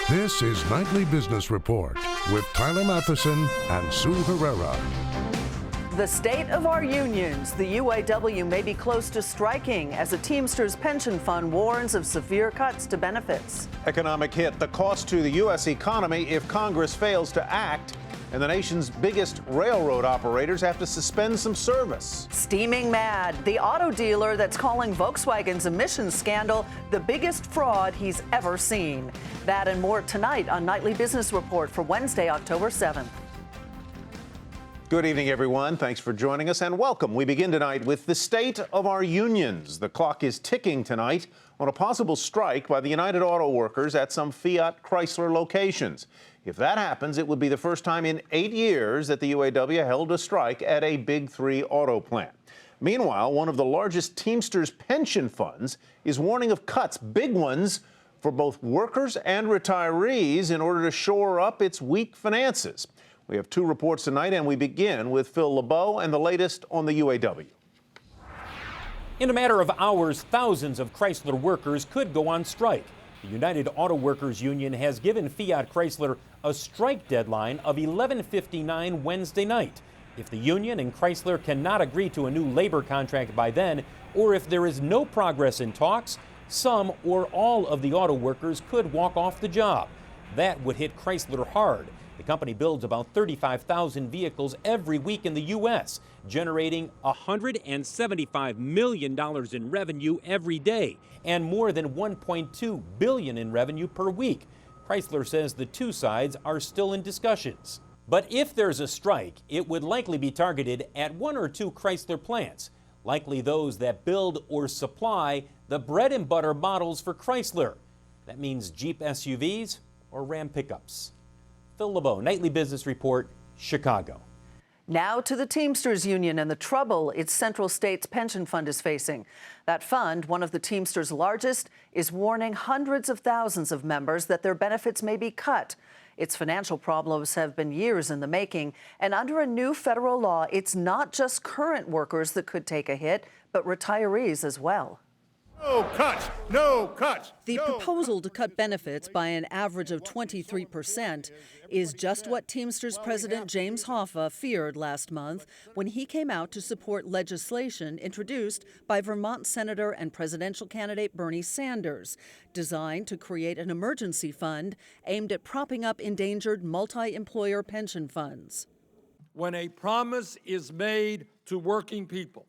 This is Nightly Business Report with Tyler Matheson and Sue Herrera. The state of our unions. The UAW may be close to striking as a Teamsters pension fund warns of severe cuts to benefits. Economic hit, the cost to the U.S. economy if Congress fails to act. And the nation's biggest railroad operators have to suspend some service. Steaming mad, the auto dealer that's calling Volkswagen's emissions scandal the biggest fraud he's ever seen. That and more tonight on Nightly Business Report for Wednesday, October 7th. Good evening, everyone. Thanks for joining us and welcome. We begin tonight with the state of our unions. The clock is ticking tonight on a possible strike by the United Auto Workers at some Fiat Chrysler locations. If that happens, it would be the first time in 8 years that the UAW held a strike at a Big Three auto plant. Meanwhile, one of the largest Teamsters pension funds is warning of cuts, big ones, for both workers and retirees in order to shore up its weak finances. We have two reports tonight, and we begin with Phil LeBeau and the latest on the UAW. In a matter of hours, thousands of Chrysler workers could go on strike. The United Auto Workers Union has given Fiat Chrysler a strike deadline of 11:59 Wednesday night. If the union and Chrysler cannot agree to a new labor contract by then, or if there is no progress in talks, some or all of the auto workers could walk off the job. That would hit Chrysler hard. The company builds about 35,000 vehicles every week in the U.S., generating $175 million in revenue every day and more than $1.2 billion in revenue per week. Chrysler says the two sides are still in discussions. But if there's a strike, it would likely be targeted at one or two Chrysler plants, likely those that build or supply the bread and butter models for Chrysler. That means Jeep SUVs or Ram pickups. Phil LeBeau, Nightly Business Report, Chicago. Now to the Teamsters Union and the trouble its Central States pension fund is facing. That fund, one of the Teamsters' largest, is warning hundreds of thousands of members that their benefits may be cut. Its financial problems have been years in the making, and under a new federal law, it's not just current workers that could take a hit, but retirees as well. No cuts! No cuts! The proposal to cut benefits by an average of 23% is just what Teamsters President James Hoffa feared last month when he came out to support legislation introduced by Vermont Senator and presidential candidate Bernie Sanders, designed to create an emergency fund aimed at propping up endangered multi-employer pension funds. When a promise is made to working people,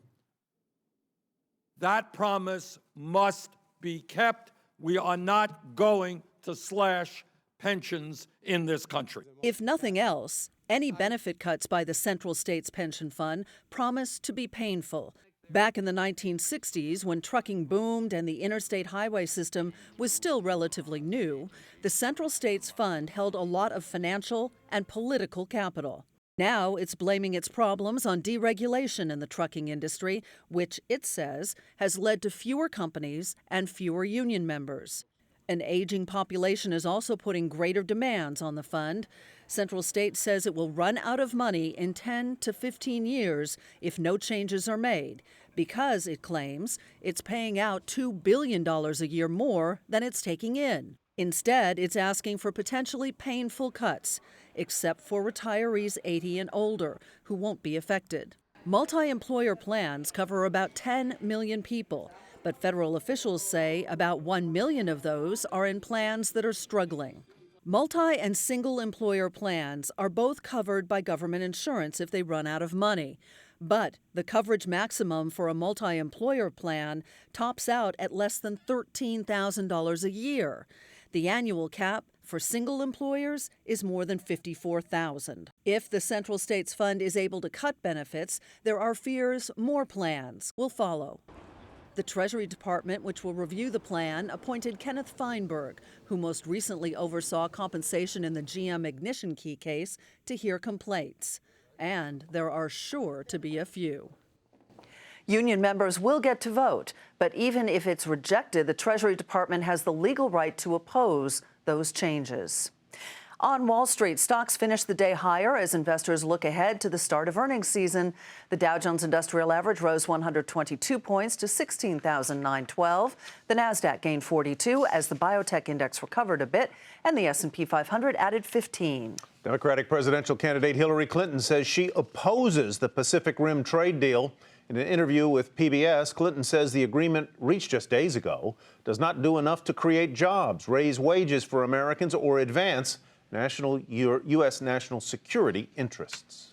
that promise must be kept. We are not going to slash pensions in this country. If nothing else, any benefit cuts by the Central States Pension Fund promise to be painful. Back in the 1960s, when trucking boomed and the interstate highway system was still relatively new, the Central States Fund held a lot of financial and political capital. Now it's blaming its problems on deregulation in the trucking industry, which it says has led to fewer companies and fewer union members. An aging population is also putting greater demands on the fund. Central States says it will run out of money in 10 to 15 years if no changes are made, because, it claims, it's paying out $2 billion a year more than it's taking in. Instead, it's asking for potentially painful cuts, except for retirees 80 and older, who won't be affected. Multi-employer plans cover about 10 million people, but federal officials say about 1 million of those are in plans that are struggling. Multi- and single-employer plans are both covered by government insurance if they run out of money. But the coverage maximum for a multi-employer plan tops out at less than $13,000 a year. The annual cap for single employers is more than $54,000. If the Central States Fund is able to cut benefits, there are fears more plans will follow. The Treasury Department, which will review the plan, appointed Kenneth Feinberg, who most recently oversaw compensation in the GM ignition key case, to hear complaints. And there are sure to be a few. Union members will get to vote, but even if it's rejected, the Treasury Department has the legal right to oppose those changes. On Wall Street, stocks finished the day higher as investors look ahead to the start of earnings season. The Dow Jones Industrial Average rose 122 points to 16,912. The Nasdaq gained 42 as the biotech index recovered a bit, and the S&P 500 added 15. Democratic presidential candidate Hillary Clinton says she opposes the Pacific Rim trade deal. In an interview with PBS, Clinton says the agreement reached just days ago does not do enough to create jobs, raise wages for Americans, or advance U.S. national security interests.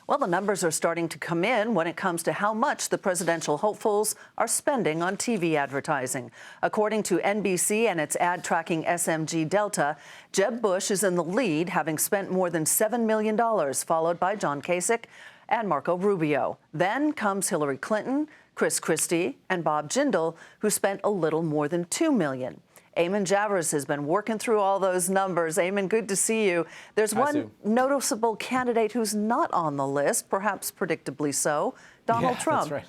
Well, the numbers are starting to come in when it comes to how much the presidential hopefuls are spending on TV advertising. According to NBC and its ad tracking SMG Delta, Jeb Bush is in the lead, having spent more than $7 million, followed by John Kasich and Marco Rubio. Then comes Hillary Clinton, Chris Christie, and Bob Jindal, who spent a little more than $2 million. Eamon Javers has been working through all those numbers. Eamon, good to see you. There's one noticeable candidate who's not on the list, perhaps predictably so, Donald Trump. That's right.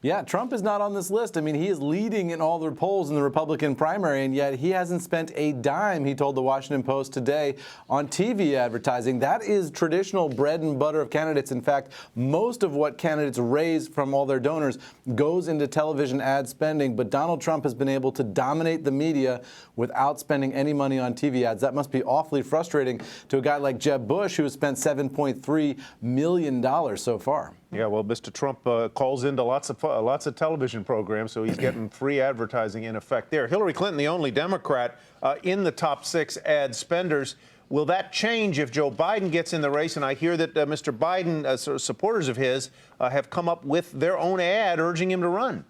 Yeah, Trump is not on this list. I mean, he is leading in all the polls in the Republican primary, and yet he hasn't spent a dime, he told the Washington Post today, on TV advertising. That is traditional bread and butter of candidates. In fact, most of what candidates raise from all their donors goes into television ad spending, but Donald Trump has been able to dominate the media without spending any money on TV ads. That must be awfully frustrating to a guy like Jeb Bush, who has spent $7.3 million so far. Yeah, well, Mr. Trump calls into lots of television programs, so he's getting free advertising in effect there. Hillary Clinton, the only Democrat in the top 6 ad spenders. Will that change if Joe Biden gets in the race? And I hear that Mr. Biden, supporters of his, have come up with their own ad urging him to run.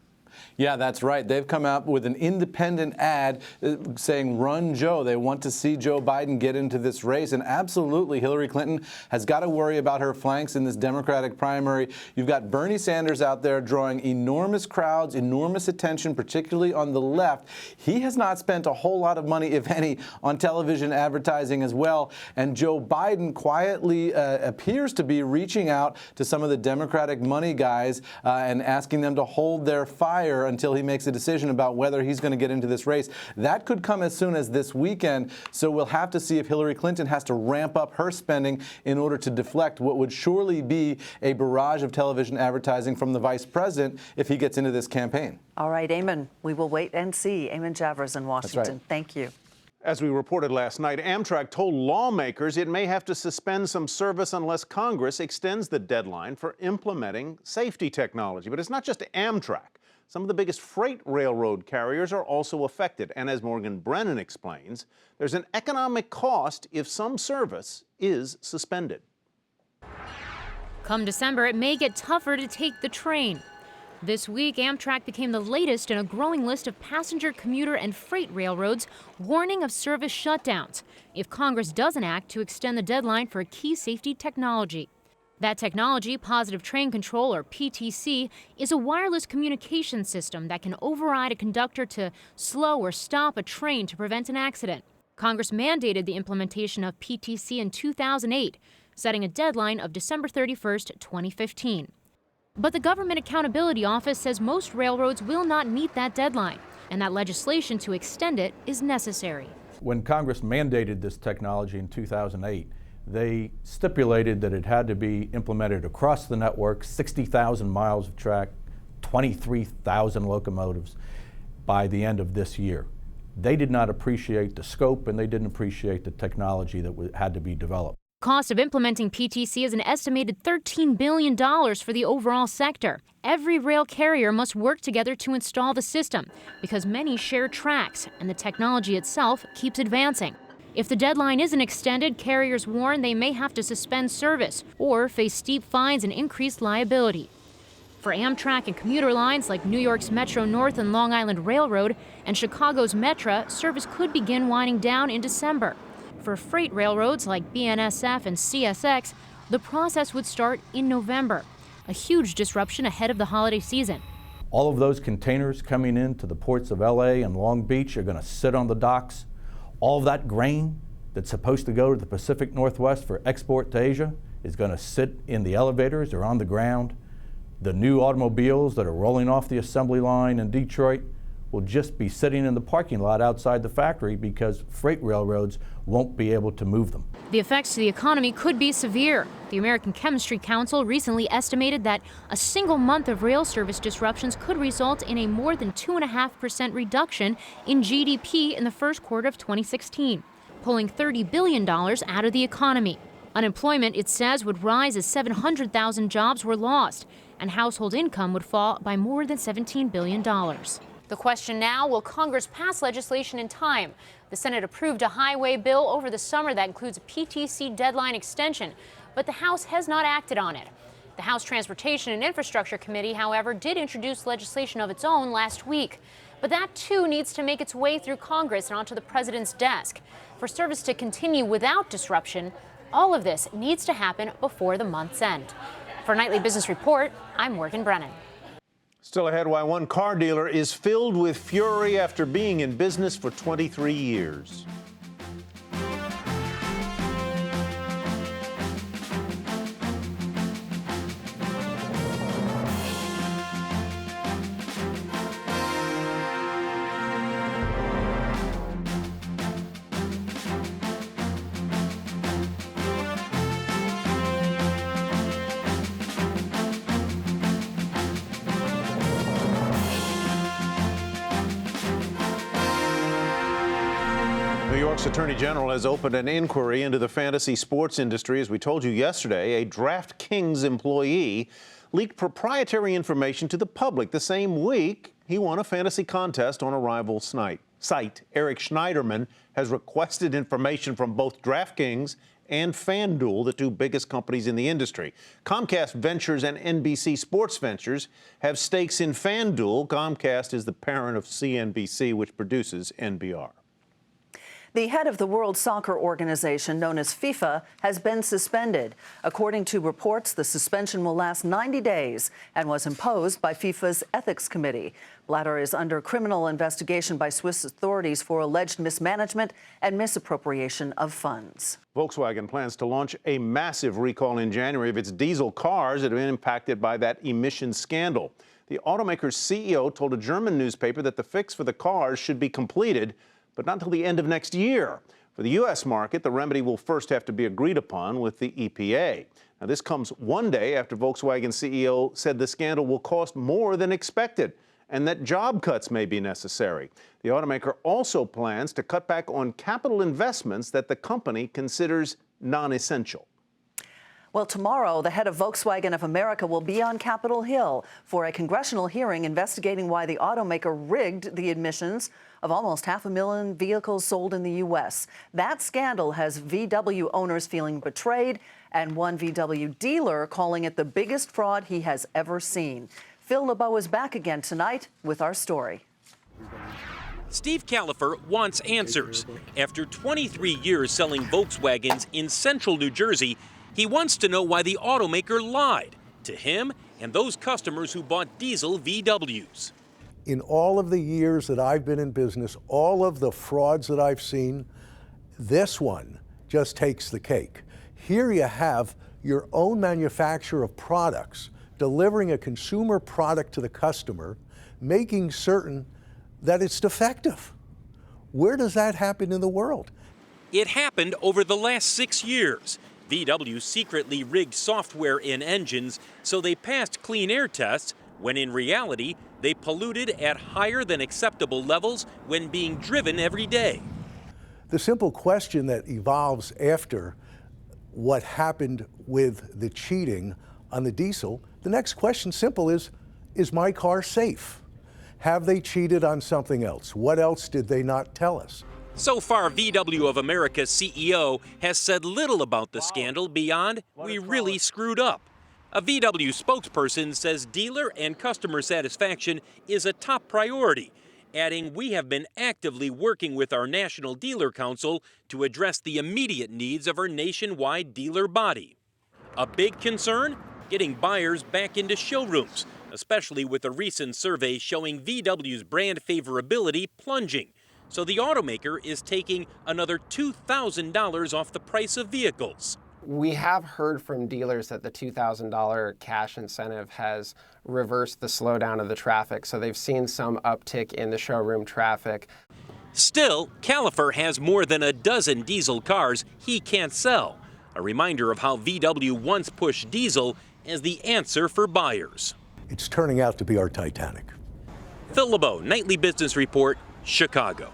Yeah, that's right. They've come out with an independent ad saying, "Run Joe." They want to see Joe Biden get into this race. And absolutely, Hillary Clinton has got to worry about her flanks in this Democratic primary. You've got Bernie Sanders out there drawing enormous crowds, enormous attention, particularly on the left. He has not spent a whole lot of money, if any, on television advertising as well. And Joe Biden quietly appears to be reaching out to some of the Democratic money guys and asking them to hold their fire until he makes a decision about whether he's going to get into this race. That could come as soon as this weekend, so we'll have to see if Hillary Clinton has to ramp up her spending in order to deflect what would surely be a barrage of television advertising from the vice president if he gets into this campaign. All right, Eamon, we will wait and see. Eamon Javers in Washington. That's right. Thank you. As we reported last night, Amtrak told lawmakers it may have to suspend some service unless Congress extends the deadline for implementing safety technology. But it's not just Amtrak. Some of the biggest freight railroad carriers are also affected. And as Morgan Brennan explains, there's an economic cost if some service is suspended. Come December, it may get tougher to take the train. This week, Amtrak became the latest in a growing list of passenger, commuter, and freight railroads warning of service shutdowns if Congress doesn't act to extend the deadline for a key safety technology. That technology, Positive Train Control, or PTC, is a wireless communication system that can override a conductor to slow or stop a train to prevent an accident. Congress mandated the implementation of PTC in 2008, setting a deadline of December 31st, 2015. But the Government Accountability Office says most railroads will not meet that deadline, and that legislation to extend it is necessary. When Congress mandated this technology in 2008, they stipulated that it had to be implemented across the network, 60,000 miles of track, 23,000 locomotives by the end of this year. They did not appreciate the scope, and they didn't appreciate the technology that had to be developed. Cost of implementing PTC is an estimated $13 billion for the overall sector. Every rail carrier must work together to install the system because many share tracks, and the technology itself keeps advancing. If the deadline isn't extended, carriers warn they may have to suspend service or face steep fines and increased liability. For Amtrak and commuter lines like New York's Metro North and Long Island Railroad and Chicago's Metra, service could begin winding down in December. For freight railroads like BNSF and CSX, the process would start in November, a huge disruption ahead of the holiday season. All of those containers coming into the ports of LA and Long Beach are going to sit on the docks. All of that grain that's supposed to go to the Pacific Northwest for export to Asia is going to sit in the elevators or on the ground. The new automobiles that are rolling off the assembly line in Detroit will just be sitting in the parking lot outside the factory because freight railroads won't be able to move them. The effects to the economy could be severe. The American Chemistry Council recently estimated that a single month of rail service disruptions could result in a more than 2.5% reduction in GDP in the first quarter of 2016, pulling $30 billion out of the economy. Unemployment, it says, would rise as 700,000 jobs were lost, and household income would fall by more than $17 billion. The question now, will Congress pass legislation in time? The Senate approved a highway bill over the summer that includes a PTC deadline extension, but the House has not acted on it. The House Transportation and Infrastructure Committee, however, did introduce legislation of its own last week. But that, too, needs to make its way through Congress and onto the president's desk. For service to continue without disruption, all of this needs to happen before the month's end. For Nightly Business Report, I'm Morgan Brennan. Still ahead, why one car dealer is filled with fury after being in business for 23 years. New York's Attorney General has opened an inquiry into the fantasy sports industry. As we told you yesterday, a DraftKings employee leaked proprietary information to the public the same week he won a fantasy contest on a rival site. Eric Schneiderman has requested information from both DraftKings and FanDuel, the two biggest companies in the industry. Comcast Ventures and NBC Sports Ventures have stakes in FanDuel. Comcast is the parent of CNBC, which produces NBR. The head of the World Soccer Organization, known as FIFA, has been suspended. According to reports, the suspension will last 90 days and was imposed by FIFA's Ethics Committee. Blatter is under criminal investigation by Swiss authorities for alleged mismanagement and misappropriation of funds. Volkswagen plans to launch a massive recall in January of its diesel cars that have been impacted by that emissions scandal. The automaker's CEO told a German newspaper that the fix for the cars should be completed, but not until the end of next year. For the U.S. market, the remedy will first have to be agreed upon with the EPA. Now, this comes one day after Volkswagen CEO said the scandal will cost more than expected and that job cuts may be necessary. The automaker also plans to cut back on capital investments that the company considers non-essential. Well, tomorrow, the head of Volkswagen of America will be on Capitol Hill for a congressional hearing investigating why the automaker rigged the emissions of almost 500,000 vehicles sold in the U.S. That scandal has VW owners feeling betrayed and one VW dealer calling it the biggest fraud he has ever seen. Phil LeBeau is back again tonight with our story. Steve Califer wants answers. After 23 years selling Volkswagens in central New Jersey, he wants to know why the automaker lied to him and those customers who bought diesel VWs. In all of the years that I've been in business, all of the frauds that I've seen, this one just takes the cake. Here you have your own manufacturer of products delivering a consumer product to the customer, making certain that it's defective. Where does that happen in the world? It happened over the last 6 years. VW secretly rigged software in engines so they passed clean air tests, when in reality, they polluted at higher than acceptable levels when being driven every day. The simple question that evolves after what happened with the cheating on the diesel, the next question simple is my car safe? Have they cheated on something else? What else did they not tell us? So far, VW of America's CEO has said little about the scandal beyond, "We really screwed up." A VW spokesperson says dealer and customer satisfaction is a top priority, adding, "We have been actively working with our National Dealer Council to address the immediate needs of our nationwide dealer body." A big concern? Getting buyers back into showrooms, especially with a recent survey showing VW's brand favorability plunging. So the automaker is taking another $2,000 off the price of vehicles. We have heard from dealers that the $2,000 cash incentive has reversed the slowdown of the traffic, so they've seen some uptick in the showroom traffic. Still, Califer has more than a dozen diesel cars he can't sell. A reminder of how VW once pushed diesel as the answer for buyers. It's turning out to be our Titanic. Phil LeBeau, Nightly Business Report, Chicago.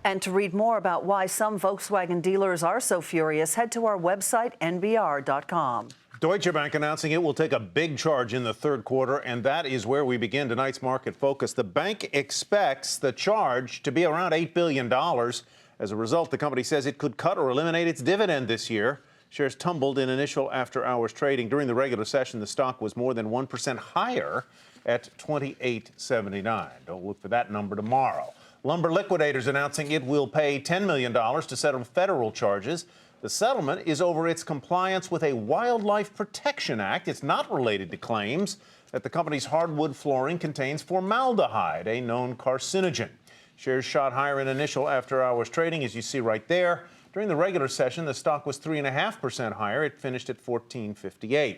And to read more about why some Volkswagen dealers are so furious, head to our website, nbr.com. Deutsche Bank announcing it will take a big charge in the third quarter, and that is where we begin tonight's market focus. The bank expects the charge to be around $8 billion. As a result, the company says it could cut or eliminate its dividend this year. Shares tumbled in initial after-hours trading. During the regular session, the stock was more than 1% higher at $28.79. Don't look for that number tomorrow. Lumber Liquidators announcing it will pay $10 million to settle federal charges. The settlement is over its compliance with a Wildlife Protection Act. It's not related to claims that the company's hardwood flooring contains formaldehyde, a known carcinogen. Shares shot higher in initial after-hours trading, as you see right there. During the regular session, the stock was 3.5% higher. It finished at $14.58.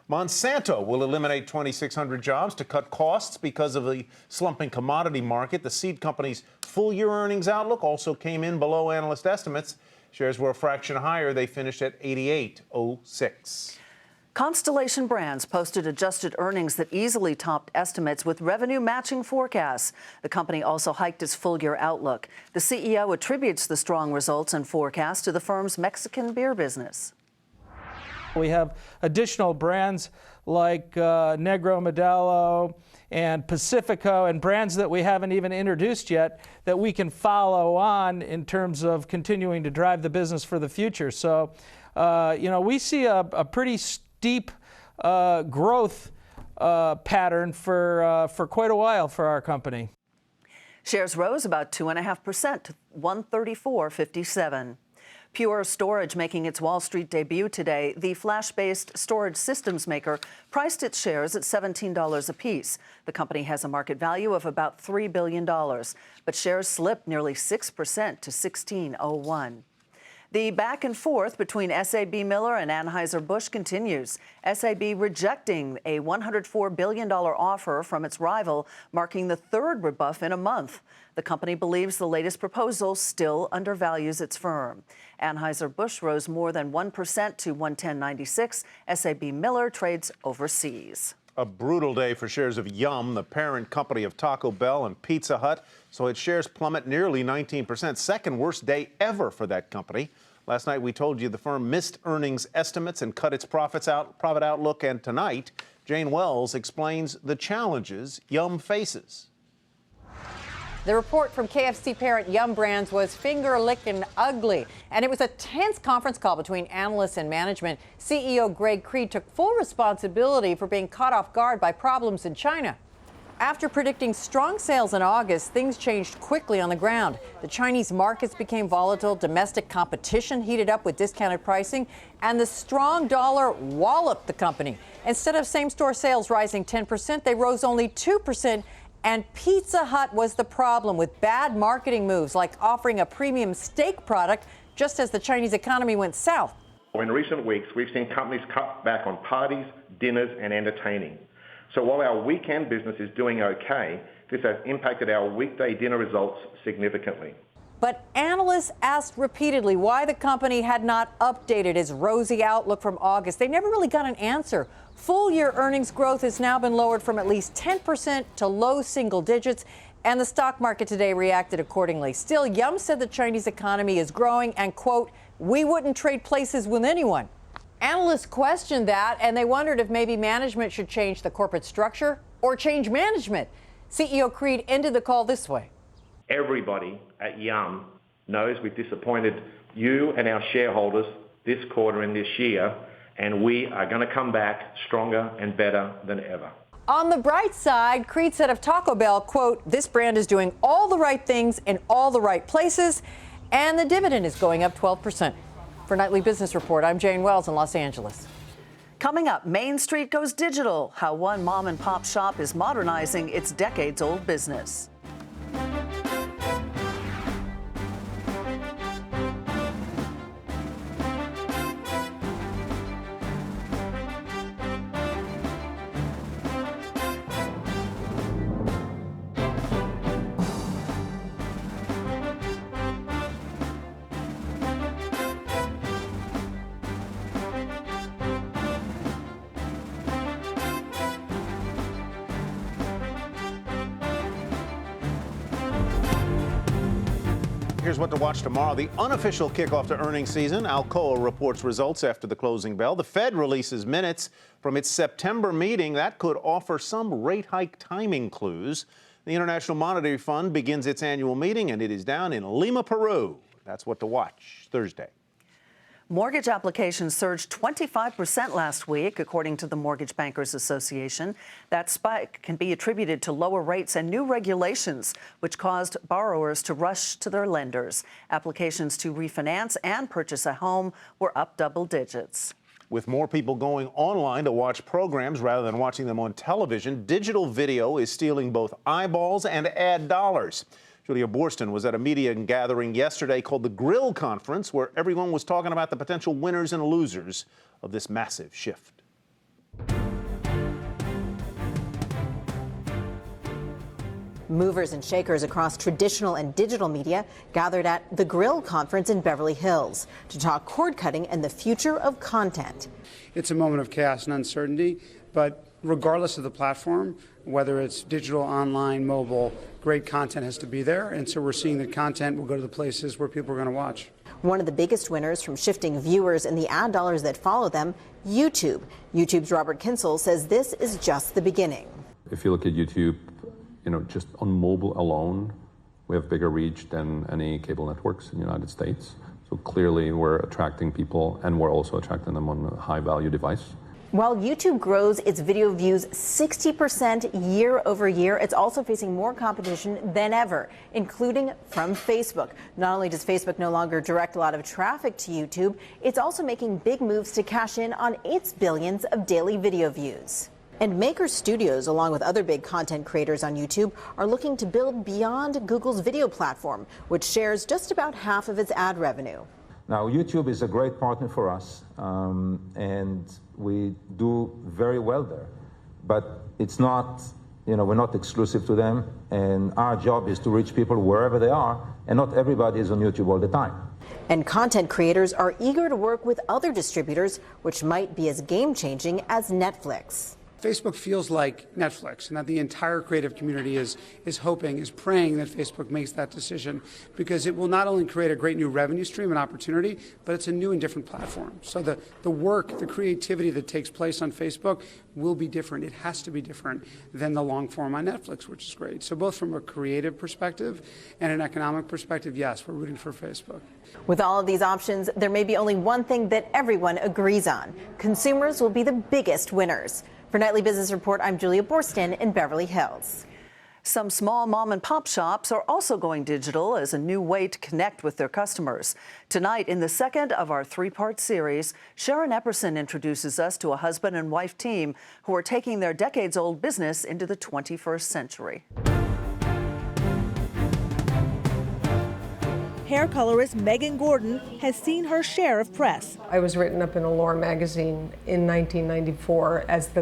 Monsanto will eliminate 2,600 jobs to cut costs because of the slumping commodity market. The seed company's full-year earnings outlook also came in below analyst estimates. Shares were a fraction higher. They finished at $88.06. Constellation Brands posted adjusted earnings that easily topped estimates with revenue matching forecasts. The company also hiked its full-year outlook. The CEO attributes the strong results and forecasts to the firm's Mexican beer business. We have additional brands like Negro Modelo and Pacifico and brands that we haven't even introduced yet that we can follow on in terms of continuing to drive the business for the future. So, we see a pretty steep growth pattern for quite a while for our company. Shares rose about 2.5% to $134.57. Pure Storage making its Wall Street debut today. The flash-based storage systems maker priced its shares at $17 apiece. The company has a market value of about $3 billion, but shares slipped nearly 6% to $16.01. The back and forth between SAB-Miller and Anheuser-Busch continues. SAB rejecting a $104 billion offer from its rival, marking the third rebuff in a month. The company believes the latest proposal still undervalues its firm. Anheuser-Busch rose more than 1% to $110.96. SAB-Miller trades overseas. A brutal day for shares of Yum, the parent company of Taco Bell and Pizza Hut. So its shares plummet nearly 19%. Second worst day ever for that company. Last night we told you the firm missed earnings estimates and cut its profit outlook. And tonight, Jane Wells explains the challenges Yum faces. The report from KFC parent Yum Brands was finger-licking ugly, and it was a tense conference call between analysts and management. CEO Greg Creed took full responsibility for being caught off guard by problems in China. After predicting strong sales in August, things changed quickly on the ground. The Chinese markets became volatile, domestic competition heated up with discounted pricing, and the strong dollar walloped the company. Instead of same-store sales rising 10%, they rose only 2%. And Pizza Hut was the problem, with bad marketing moves like offering a premium steak product just as the Chinese economy went south. In recent weeks, we've seen companies cut back on parties, dinners, and entertaining. So while our weekend business is doing okay, this has impacted our weekday dinner results significantly. But analysts asked repeatedly why the company had not updated its rosy outlook from August. They never really got an answer. Full-year earnings growth has now been lowered from at least 10% to low single digits, and the stock market today reacted accordingly. Still, Yum said the Chinese economy is growing and, quote, we wouldn't trade places with anyone. Analysts questioned that, and they wondered if maybe management should change the corporate structure or change management. CEO Creed ended the call this way. Everybody at Yum knows we've disappointed you and our shareholders this quarter and this year, and we are going to come back stronger and better than ever. On the bright side, Creed said of Taco Bell, quote, this brand is doing all the right things in all the right places, and the dividend is going up 12%. For Nightly Business Report, I'm Jane Wells in Los Angeles. Coming up, Main Street goes digital, how one mom-and-pop shop is modernizing its decades-old business. here's what to watch tomorrow. The unofficial kickoff to earnings season. Alcoa reports results after the closing bell. The Fed releases minutes from its September meeting. That could offer some rate hike timing clues. The International Monetary Fund begins its annual meeting, and it is down in Lima, Peru. That's what to watch Thursday. Mortgage applications surged 25% last week, according to the Mortgage Bankers Association. That spike can be attributed to lower rates and new regulations, which caused borrowers to rush to their lenders. Applications to refinance and purchase a home were up double digits. With more people going online to watch programs rather than watching them on television, digital video is stealing both eyeballs and ad dollars. Julia Borston was at a media gathering yesterday called the Grill Conference, where everyone was talking about the potential winners and losers of this massive shift. Movers and shakers across traditional and digital media gathered at the Grill Conference in Beverly Hills to talk cord cutting and the future of content. It's a moment of chaos and uncertainty, but regardless of the platform, whether it's digital, online, mobile, great content has to be there. And so we're seeing that content will go to the places where people are going to watch. One of the biggest winners from shifting viewers and the ad dollars that follow them, YouTube. YouTube's Robert Kinsel says this is just the beginning. If you look at YouTube, just on mobile alone, we have bigger reach than any cable networks in the United States. So clearly we're attracting people, and we're also attracting them on a high-value device. While YouTube grows its video views 60% year over year, it's also facing more competition than ever, including from Facebook. Not only does Facebook no longer direct a lot of traffic to YouTube, it's also making big moves to cash in on its billions of daily video views. And Maker Studios, along with other big content creators on YouTube, are looking to build beyond Google's video platform, which shares just about half of its ad revenue. Now, YouTube is a great partner for us, and we do very well there. But it's not, we're not exclusive to them, and our job is to reach people wherever they are, and not everybody is on YouTube all the time. And content creators are eager to work with other distributors, which might be as game-changing as Netflix. Facebook feels like Netflix, and that the entire creative community is praying that Facebook makes that decision, because it will not only create a great new revenue stream and opportunity, but it's a new and different platform. So the work, the creativity that takes place on Facebook will be different. It has to be different than the long form on Netflix, which is great. So both from a creative perspective and an economic perspective, yes, we're rooting for Facebook. With all of these options, there may be only one thing that everyone agrees on. Consumers will be the biggest winners. For Nightly Business Report, I'm Julia Borston in Beverly Hills. Some small mom and pop shops are also going digital as a new way to connect with their customers. Tonight, in the second of our three-part series, Sharon Epperson introduces us to a husband and wife team who are taking their decades-old business into the 21st century. Hair colorist Megan Gordon has seen her share of press. I was written up in Allure magazine in 1994 as the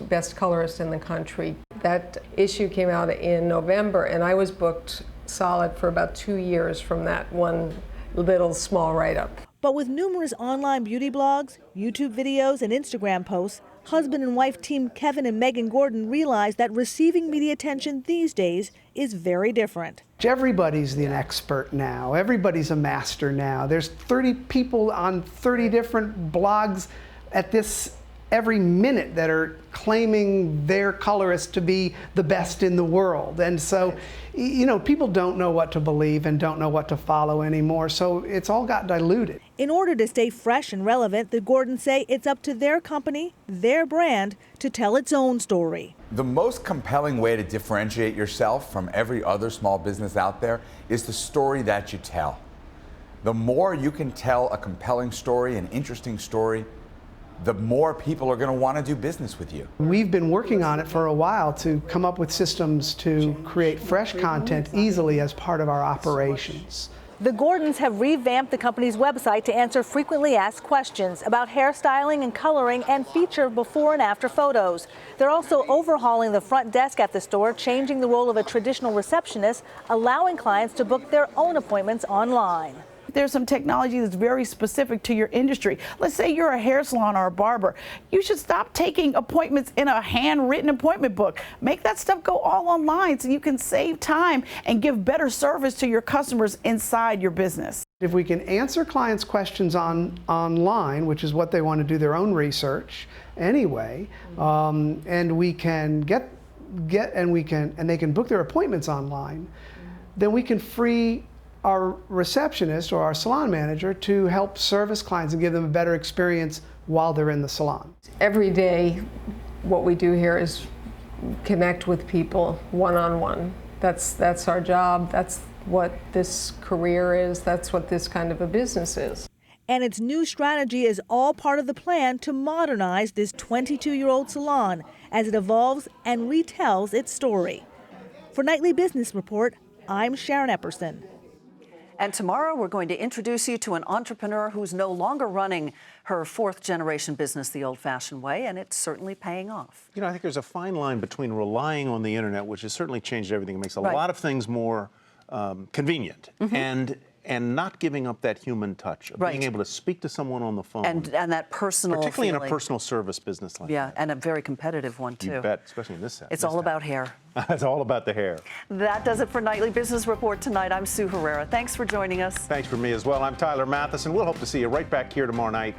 best colorist in the country. That issue came out in November, and I was booked solid for about 2 years from that one little small write-up. But with numerous online beauty blogs, YouTube videos, and Instagram posts, husband and wife team Kevin and Megan Gordon realized that receiving media attention these days is very different. Everybody's an expert now. Everybody's a master now. There's 30 people on 30 different blogs at this every minute that are claiming their colorist to be the best in the world. And so, people don't know what to believe and don't know what to follow anymore. So it's all got diluted. In order to stay fresh and relevant, the Gordons say it's up to their company, their brand, to tell its own story. The most compelling way to differentiate yourself from every other small business out there is the story that you tell. The more you can tell a compelling story, an interesting story, the more people are going to want to do business with you. We've been working on it for a while to come up with systems to create fresh content easily as part of our operations. The Gordons have revamped the company's website to answer frequently asked questions about hairstyling and coloring and feature before and after photos. They're also overhauling the front desk at the store, changing the role of a traditional receptionist, allowing clients to book their own appointments online. There's some technology that's very specific to your industry. Let's say you're a hair salon or a barber. You should stop taking appointments in a handwritten appointment book. Make that stuff go all online so you can save time and give better service to your customers inside your business. If we can answer clients' questions online, which is what they want to do their own research anyway, and we can and they can book their appointments online, then we can free our receptionist or our salon manager to help service clients and give them a better experience while they're in the salon. Every day, what we do here is connect with people one-on-one. That's our job. That's what this career is. That's what this kind of a business is. And its new strategy is all part of the plan to modernize this 22-year-old salon as it evolves and retells its story. For Nightly Business Report, I'm Sharon Epperson. And tomorrow we're going to introduce you to an entrepreneur who's no longer running her fourth-generation business the old-fashioned way, and it's certainly paying off. You know, I think there's a fine line between relying on the internet, which has certainly changed everything. It makes a lot of things more convenient, and not giving up that human touch of being able to speak to someone on the phone. And that personal particularly feeling. In a personal service business like that. And a very competitive one, too. You bet, especially in this set. It's all about hair. It's all about the hair. That does it for Nightly Business Report tonight. I'm Sue Herrera. Thanks for joining us. Thanks for me as well. I'm Tyler Mathisen. We'll hope to see you right back here tomorrow night.